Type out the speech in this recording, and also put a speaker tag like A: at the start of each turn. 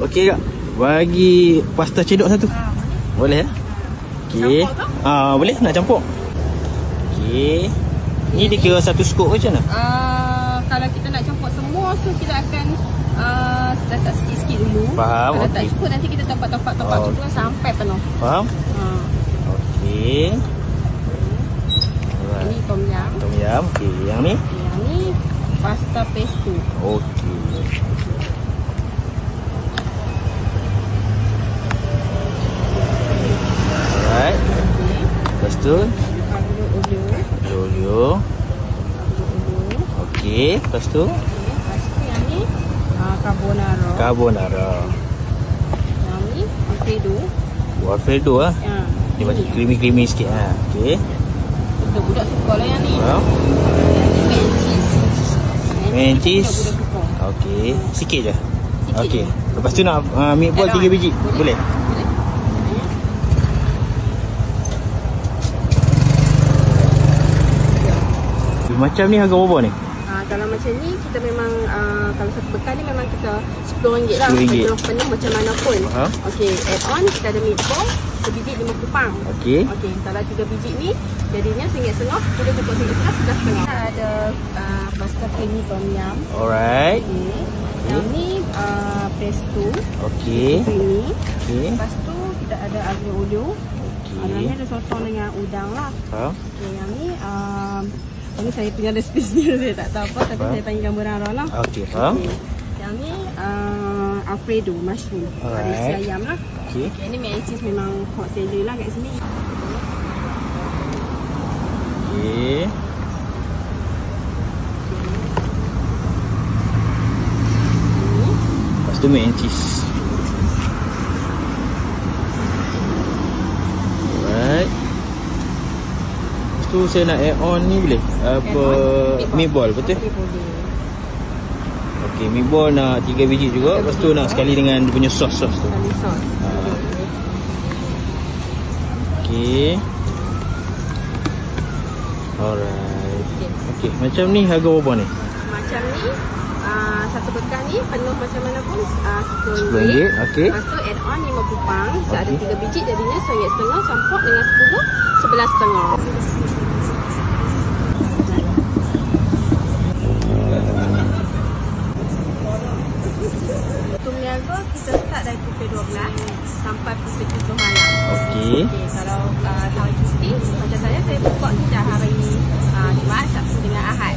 A: Okey kak, bagi pasta cedok satu. Boleh ya? Okey. Boleh nak campur. Okey. Ni dikira satu skop ke macam mana?
B: Kalau kita nak campur semua, so kita akan letak sikit-sikit dulu.
A: Faham.
B: Kalau tak cukup, nanti kita top up cukup sampai penuh.
A: Faham. Okey.
B: Ini tom yum.
A: Tom yum. Okey, yang ni?
B: Yang ni pasta pesto.
A: Okey. Alright. Lepas tu olio. Okey, lepas tu
B: yang ni
A: carbonara.
B: Yang ni alfredo.
A: Alfredo ah.
B: Ya.
A: Dia macam creamy sikit ah. Okey.
B: Budak suka lah yang ni.
A: Main cheese. Okey, sikit je. Okey. Lepas tu nak meatball 3 biji. Boleh? Macam ni harga berapa ni?
B: Kalau macam ni kita memang kalau satu bekal ni memang kita RM10 lah.
A: RM10
B: penuh macam mana pun. Okey, add on kita ada meatball sebiji 5 kupang.
A: Okey.
B: Okey, kalau 3 biji ni jadinya RM1.50. Kita cukup RM1.50, RM11.50. Ada pasta creamy tom yum.
A: Alright.
B: Okey. Yang ni pesto.
A: Okey.
B: Creamy.
A: Okey.
B: Lepas tu kita ada aglio olio.
A: Okey.
B: Yang ni ada sotong dengan udang lah. Okey, yang ni ini saya punya resipi sendiri, saya tak tahu apa, tapi saya panggil gambaran lah.
A: Okey, faham.
B: Yang ni alfredo mushroom. Isi ayam lah.
A: Okey.
B: Ini mac and cheese memang hot seller lah kat sini.
A: Okey. Lepas tu mac and cheese. Alright. Lepas tu saya nak add on ni boleh? Meatball, betul? Okey, meatball nak 3 biji juga. Lepas tu nak sekali dengan dia punya sos tu.
B: Sekali sos.
A: Okey. Alright. Okey, macam ni harga berapa ni?
B: Macam ni satu bekal ni penuh macam mana pun
A: RM10. Okey.
B: Lepas tu add on 5 kupang. So ada 3 biji jadinya RM1.50 campur dengan 10 RM11.50. Untuk niaga kita start dari pukul 12 sampai pukul 7 malam.
A: Okey.
B: Kalau hari cuti macam saya buka ni dah hari Jumaat, Sabtu dengan Ahad.